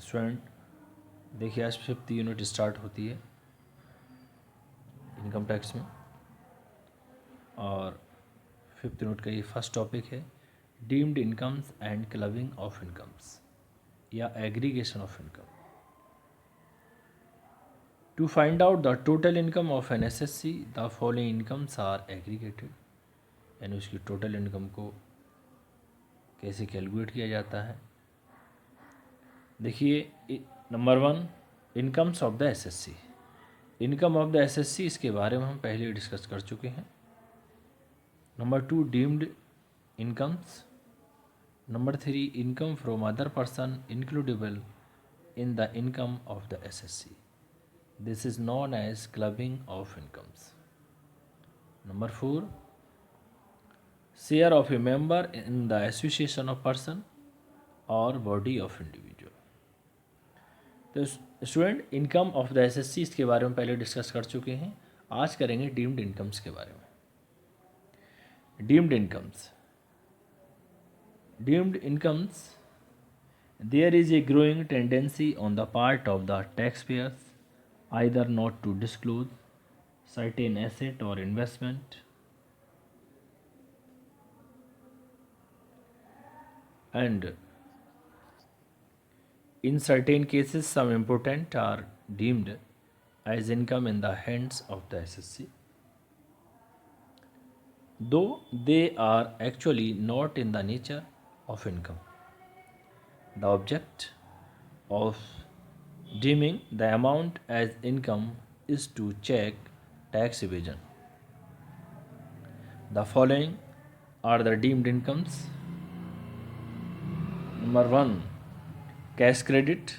Student देखिए, आज 5th unit start होती है इनकम टैक्स में, और 5th यूनिट का ये फर्स्ट टॉपिक है deemed incomes and clubbing of incomes या aggregation of income. To find out the total income of an assessee the following incomes are aggregated, यानी उसकी टोटल इनकम को कैसे कैलकुलेट किया जाता है। देखिए, number 1 incomes of the assessee. Income of the assessee, इसके बारे में हम पहले डिस्कस कर चुके हैं। Number 2 deemed incomes. Number 3 income from other person includable in the income of the SSC. This is known as clubbing of incomes. Number 4 share of a member in the association of person or body of individual. तो student income of the assessee इसके बारे में पहले discuss कर चुके हैं। आज करेंगे डीम्ड इनकम्स के बारे में। Deemed incomes, there is a growing tendency on the part of the taxpayers either not to disclose certain asset or investment and in certain cases some important are deemed as income in the hands of the SSC, though they are actually not in the nature of income. The object of deeming the amount as income is to check tax evasion. The following are the deemed incomes. Number 1 cash credit.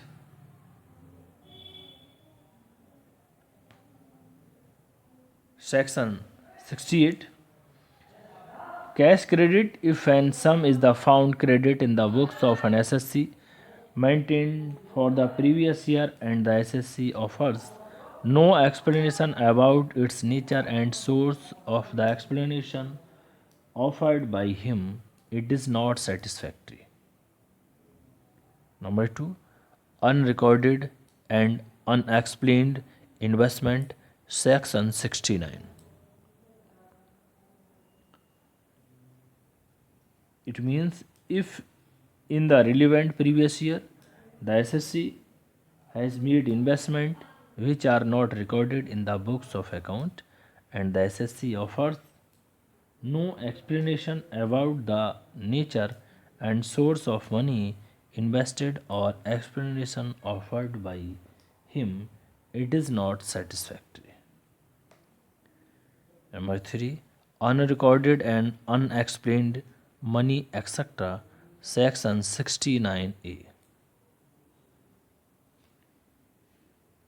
Section 68 cash credit if and sum is the found credit in the books of an SSC maintained for the previous year and the SSC offers no explanation about its nature and source of the explanation offered by him, it is not satisfactory. Number 2 unrecorded and unexplained investment. Section 69 it means if in the relevant previous year the SSC has made investment which are not recorded in the books of account and the SSC offers no explanation about the nature and source of money invested or explanation offered by him, it is not satisfactory. Number 3 unrecorded and unexplained money etc. Section 69A.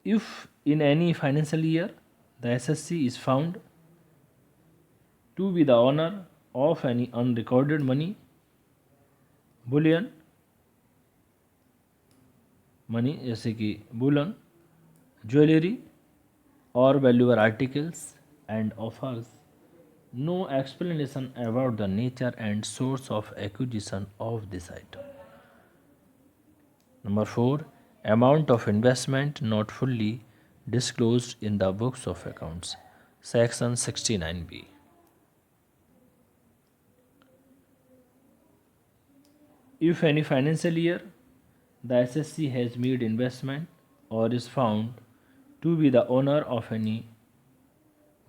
If in any financial year the SSC is found to be the owner of any unrecorded money, bullion, money जैसे कि bullion, jewelry or valuable articles and offers no explanation about the nature and source of acquisition of this item. Number 4 amount of investment not fully disclosed in the books of accounts. Section 69B. If any financial year the SSC has made investment or is found to be the owner of any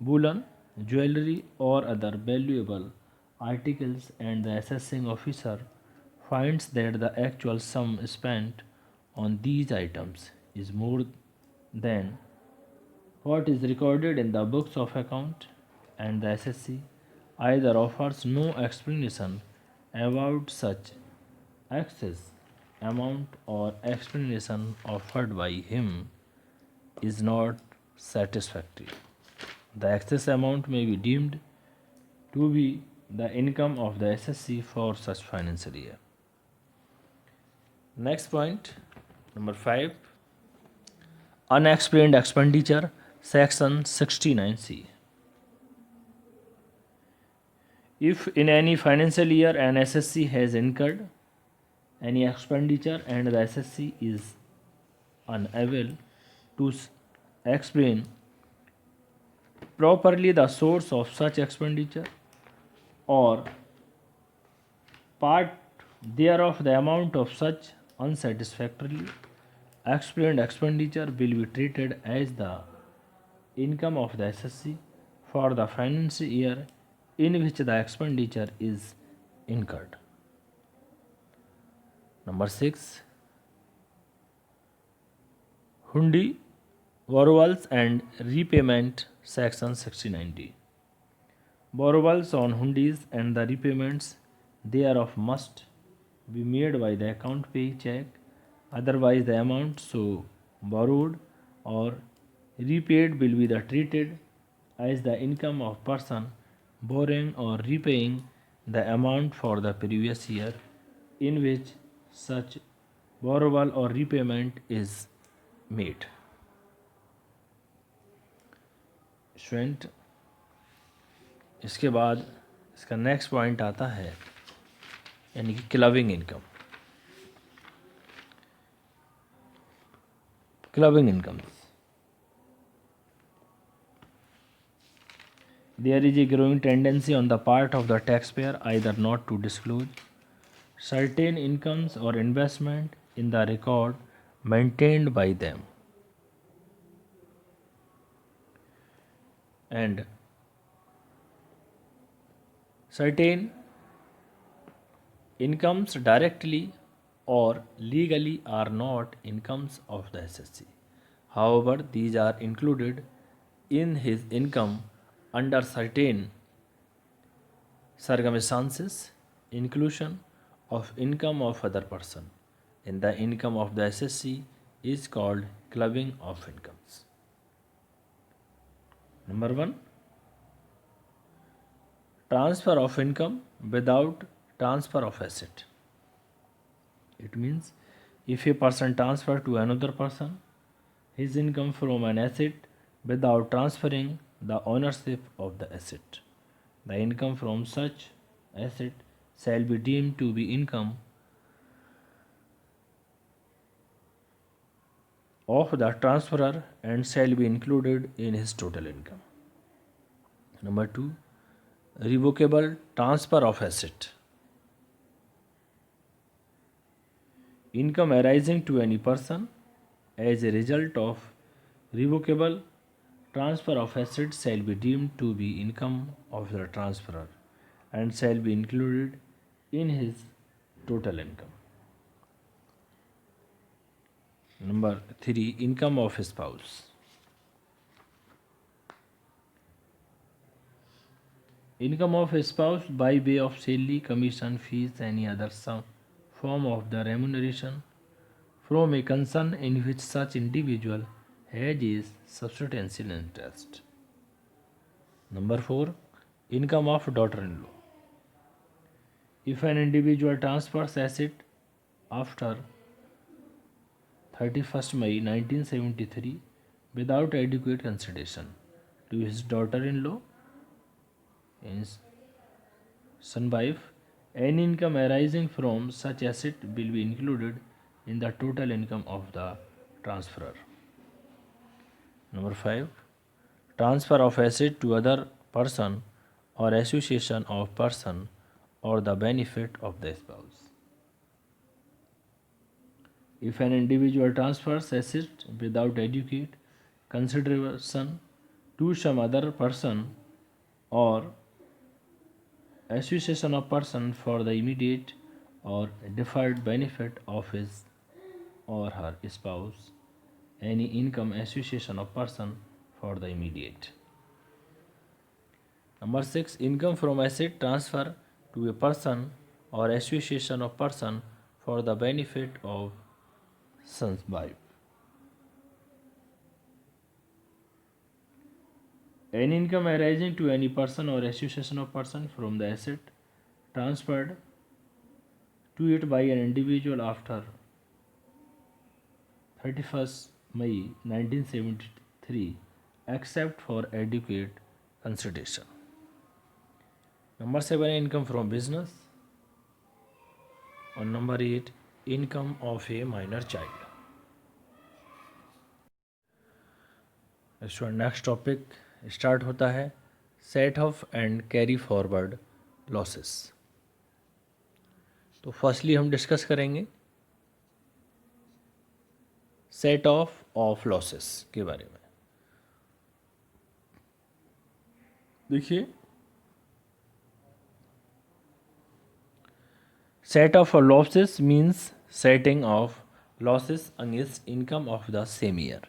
bullion, jewelry or other valuable articles and the assessing officer finds that the actual sum spent on these items is more than what is recorded in the books of account and the SSC either offers no explanation about such excess amount or explanation offered by him is not satisfactory. The excess amount may be deemed to be the income of the SSC for such financial year. Next point, number 5 unexplained expenditure. Section 69C. If in any financial year an SSC has incurred any expenditure and the SSC is unable to explain properly the source of such expenditure or part thereof, the amount of such unsatisfactorily explained expenditure will be treated as the income of the SSC for the financial year in which the expenditure is incurred. Number 6. Hundi, borrowals and repayment, section 6090. Borrowals on hundis and the repayments thereof must be made by the account paying check, otherwise the amount so borrowed or repaid will be the treated as the income of person borrowing or repaying the amount for the previous year in which such borrowal or repayment is made. Student, इसके बाद इसका next point आता है यानी कि clubbing income. Clubbing income, there is a growing tendency on the part of the taxpayer either not to disclose certain incomes or investment in the record maintained by them, and certain incomes directly or legally are not incomes of the SSC. However, these are included in his income under certain circumstances. Inclusion of income of other person in the income of the SSC is called clubbing of incomes. Number 1. Transfer of income without transfer of asset. It means if a person transfer to another person his income from an asset without transferring the ownership of the asset, the income from such asset shall be deemed to be income of the transferor and shall be included in his total income. Number 2. Revocable transfer of asset. Income arising to any person as a result of revocable transfer of assets shall be deemed to be income of the transferor and shall be included in his total income. Number 3. Income of spouse. Income of a spouse by way of salary, commission, fees, any other form of the remuneration from a concern in which such individual has his substantial interest. Number 4. Income of daughter-in-law. If an individual transfers asset after 31st May 1973 without adequate consideration to his daughter-in-law, his son wife, any income arising from such asset will be included in the total income of the transferor. Number 5. Transfer of asset to other person or association of person or the benefit of the spouse. If an individual transfers asset without adequate consideration to some other person or association of person for the immediate or deferred benefit of his or her spouse, any income association of person for the immediate. Number 6. Income from asset transfer to a person or association of person for the benefit of son's wife. Any income arising to any person or association of person from the asset transferred to it by an individual after 31st May 1973 except for adequate consideration. Number 7. Income from business. On number 8. Income of a minor child. Student next topic start होता है set off and carry forward losses. तो firstly हम discuss करेंगे set of losses के बारे में। देखिए, set of losses means setting of losses against income of the same year.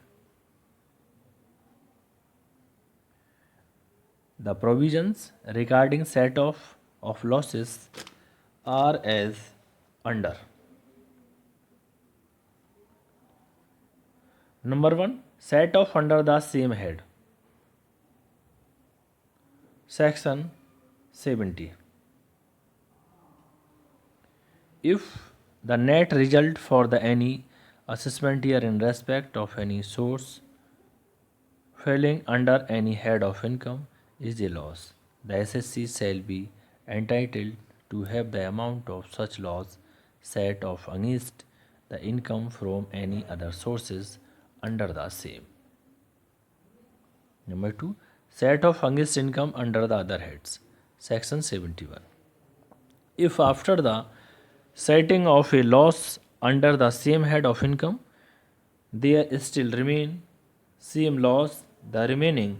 The provisions regarding set of losses are as under. Number 1, set off under the same head. Section 70. If the net result for the any assessment year in respect of any source falling under any head of income is a loss, the SSC shall be entitled to have the amount of such loss set off against the income from any other sources under the same. Number 2, set off against income under the other heads. Section 71. If after the setting of a loss under the same head of income, there still remain same loss, the remaining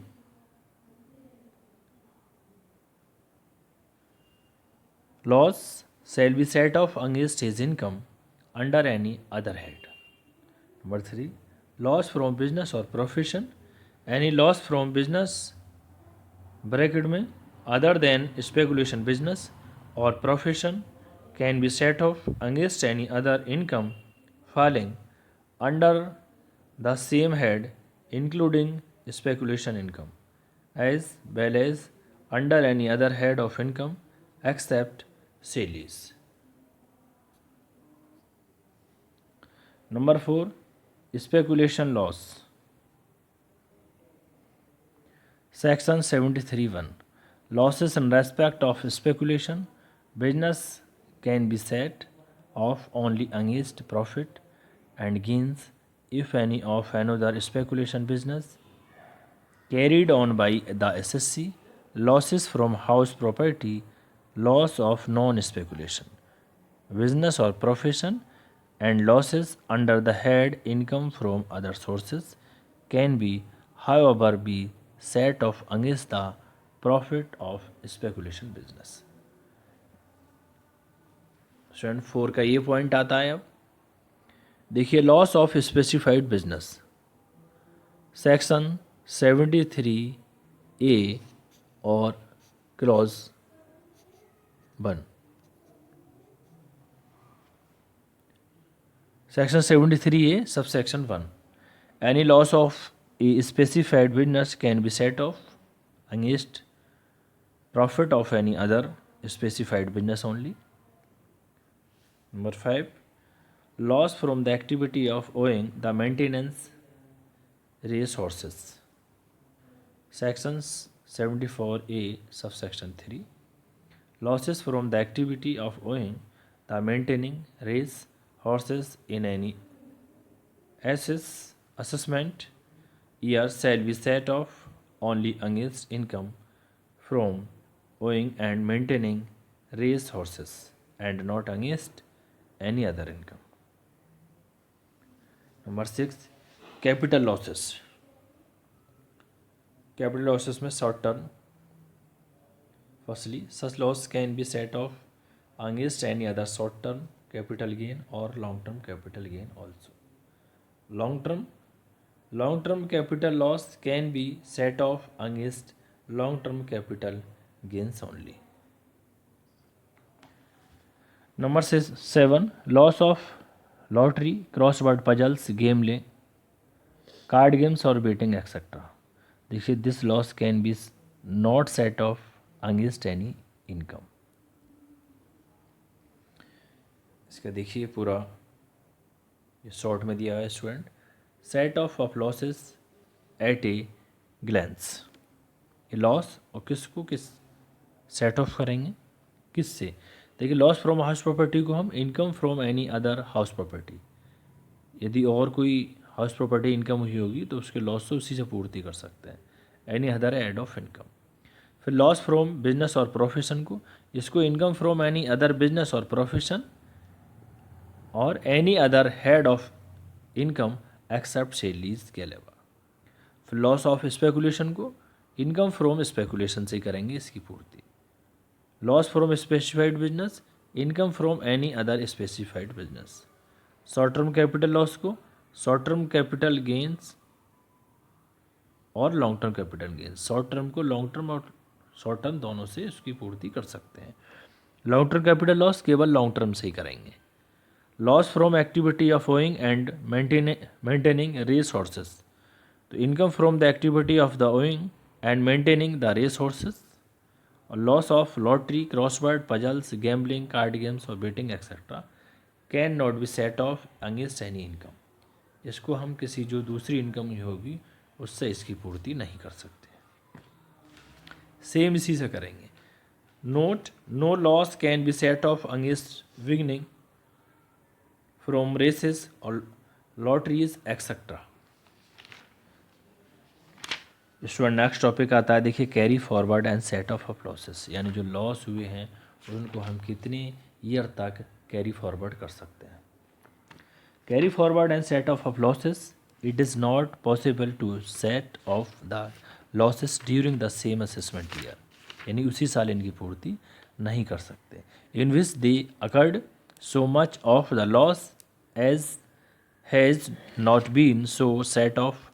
loss shall be set off against his income under any other head. Number 3, loss from business or profession. Any loss from business bracket में other than speculation business or profession can be set off against any other income falling under the same head, including speculation income, as well as under any other head of income except sales. Number 4, speculation loss. Section 73(1). Losses in respect of speculation business can be set off only against profit and gains, if any, of another speculation business carried on by the SSC, losses from house property, loss of non-speculation business or profession, and losses under the head income from other sources can be, however, be set off against the profit of speculation business. Student 4 का ये point आता है। अब देखिए, loss of specified business. Section 73A और clause 1। Section 73A subsection 1, any loss of a specified business can be set off against profit of any other specified business only. Number 5, loss from the activity of owing the maintenance resources. Sections 74A subsection 3, losses from the activity of owing the maintaining race horses in any assessment year shall be set off only against income from owing and maintaining race horses and not against any other income. Number 6, capital losses. Capital losses में short term. Firstly, such loss can be set off against any other short term capital gain or long term capital gain also. Long term capital loss can be set off against long term capital gains only. Number 7, loss of lottery, crossword puzzles, game ले, card games और betting etc. देखिए, this loss can be not set off against any income. इसका देखिए पूरा ये short में दिया है student, set of losses at a glance. ये लॉस और किसको किस सेट ऑफ करेंगे, किससे? देखिए, लॉस फ्रॉम हाउस प्रॉपर्टी को हम income from any other house property, यदि और कोई हाउस प्रॉपर्टी इनकम हुई होगी तो उसके लॉस से उसी से पूर्ति कर सकते हैं, any other head of income. फिर लॉस फ्रॉम बिजनेस और प्रोफेशन को, इसको income from any other business और प्रोफेशन और any other head of income except salaries के अलावा। फिर लॉस ऑफ स्पेकुलेशन को इनकम फ्रॉम स्पेकुलेशन से करेंगे इसकी पूर्ति। Loss from specified business, income from any other specified business. Short term capital loss को शॉर्ट टर्म कैपिटल गेंस और long term capital gains, short term को लॉन्ग टर्म और short term दोनों से उसकी पूर्ति कर सकते हैं। लॉन्ग टर्म कैपिटल लॉस केवल लॉन्ग टर्म से ही करेंगे। Loss from activity of owning and maintaining resources, तो income from the activity of the owning and maintaining the resources. और loss of lottery, crossword, puzzles, gambling, card games और betting etcetera can not be set off against any income, इसको हम किसी जो दूसरी income होगी उससे इसकी पूर्ति नहीं कर सकते। सेम इसी से करेंगे। Note, no loss can be set off against winning from races और lotteries etcetera. Student next topic आता है, देखिए carry forward and set of losses, यानी जो लॉस हुए हैं उनको हम कितने ईयर तक कैरी फॉरवर्ड कर सकते हैं। Carry forward and set of losses, it is not possible to set off the losses during the same assessment year, यानी उसी साल इनकी पूर्ति नहीं कर सकते। In which they occurred so much of the loss as has not been so set off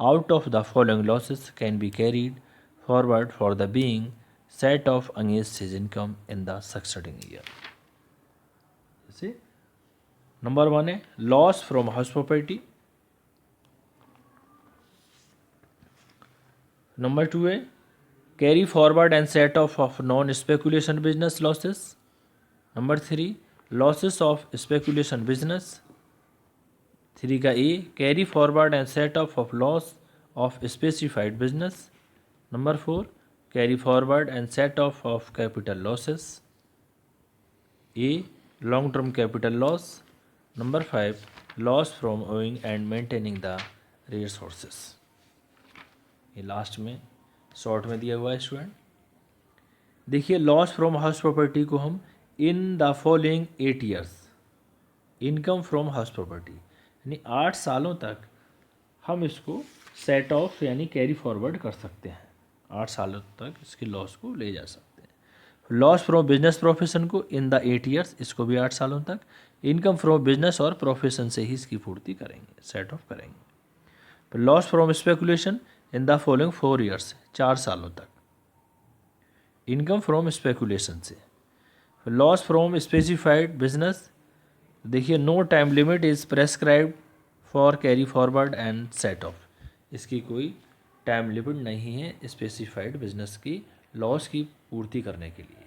out of the following losses can be carried forward for the being set off against his income in the succeeding year. जैसे number 1 है loss from house property, number 2 है carry forward and set off non speculation business losses, number 3 losses of speculation business, 3 का A carry forward and set off loss of specified business, number 4 carry forward and set off capital losses, a long term capital loss, number 5 loss from owning and maintaining the resources. ये last में short में दिया हुआ है student. देखिए loss from house property को हम इन the following 8 years income from house property, यानी 8 सालों तक हम इसको सेट ऑफ यानी कैरी फॉरवर्ड कर सकते हैं, 8 सालों तक इसके लॉस को ले जा सकते हैं। लॉस फ्रॉम बिजनेस प्रोफेशन को इन द 8 ईयर्स, इसको भी 8 सालों तक इनकम फ्रॉम बिजनेस और प्रोफेशन से ही इसकी पूर्ति करेंगे, सेट ऑफ करेंगे। Loss from speculation in the following 4 years, 4 सालों तक इनकम फ्रॉम स्पेकुलेशन से। लॉस फ्रॉम स्पेसिफाइड बिजनेस, देखिए no time limit is prescribed for carry forward and set off, इसकी कोई टाइम लिमिट नहीं है स्पेसिफाइड बिजनेस की लॉस की पूर्ति करने के लिए।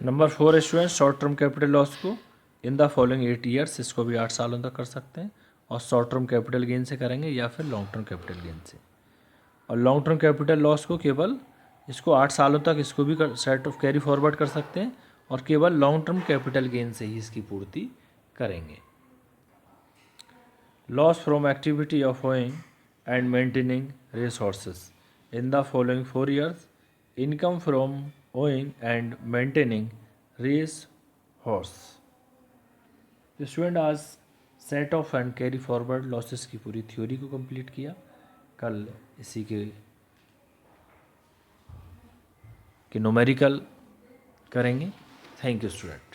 Number 4 student short term capital loss को इन द फॉलोइंग 8 ईयर्स, इसको भी 8 सालों तक कर सकते हैं और शॉर्ट टर्म कैपिटल गेन से करेंगे या फिर लॉन्ग टर्म कैपिटल गेन से। और लॉन्ग टर्म कैपिटल लॉस को केवल इसको 8 सालों तक इसको भी सेट ऑफ कैरी फॉरवर्ड कर सकते हैं और केवल लॉन्ग टर्म कैपिटल गेन से ही इसकी पूर्ति करेंगे। Loss from activity of owning and maintaining resources in the following 4 years, income from owning and maintaining race horse. Student आज set off and carry forward losses की पूरी थ्योरी को complete किया, कल इसी के न्यूमेरिकल करेंगे। Thank you student.